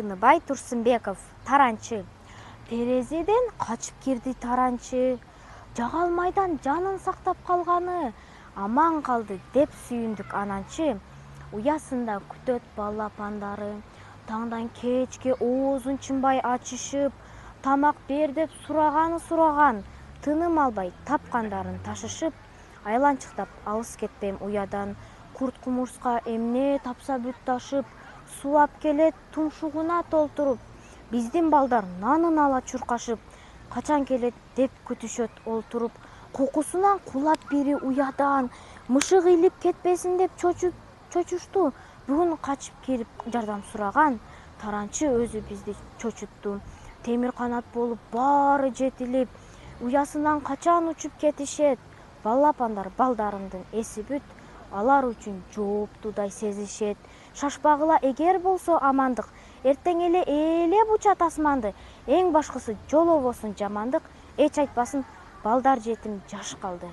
Чыныбай Турсунбеков, таранчы. Терезеден качып кирди таранчы. Жагалмайдан жанын сактап калганы. Аман калды деп сүйүндүк ананчы. Уясында күтөт балапандары. Таңдан кечке оозун чынбай ачышып, тамак бер деп сураган. Тыным албай тапкандарын ташышып, айланчыктап алыс кетпейм уядан. Курт кумурска эмне тапса бүт ташып, сулап келет тумшугуна толтуруп. Биздин балдар нанын ала чуркашып, качан келет деп күтүшөт олтуруп. Кокусунан кулап бири уядан, мышык илип кетпесин деп чочушту. Бүгүн качып кирип жардам сураган, таранчы өзү бизди чочутту. Темир канат болуп баары жетилип, уясынан качан учуп кетишет. Балапандар балдарымдын эси бүт, алар үчүн жооптудай сезишет. Шашпагыла эгер болсо амандык, эртең эле ээлеп учат асманды. Эң башкысы жолобосун жамандык, эч айтпасын балдар жетим жаш калды.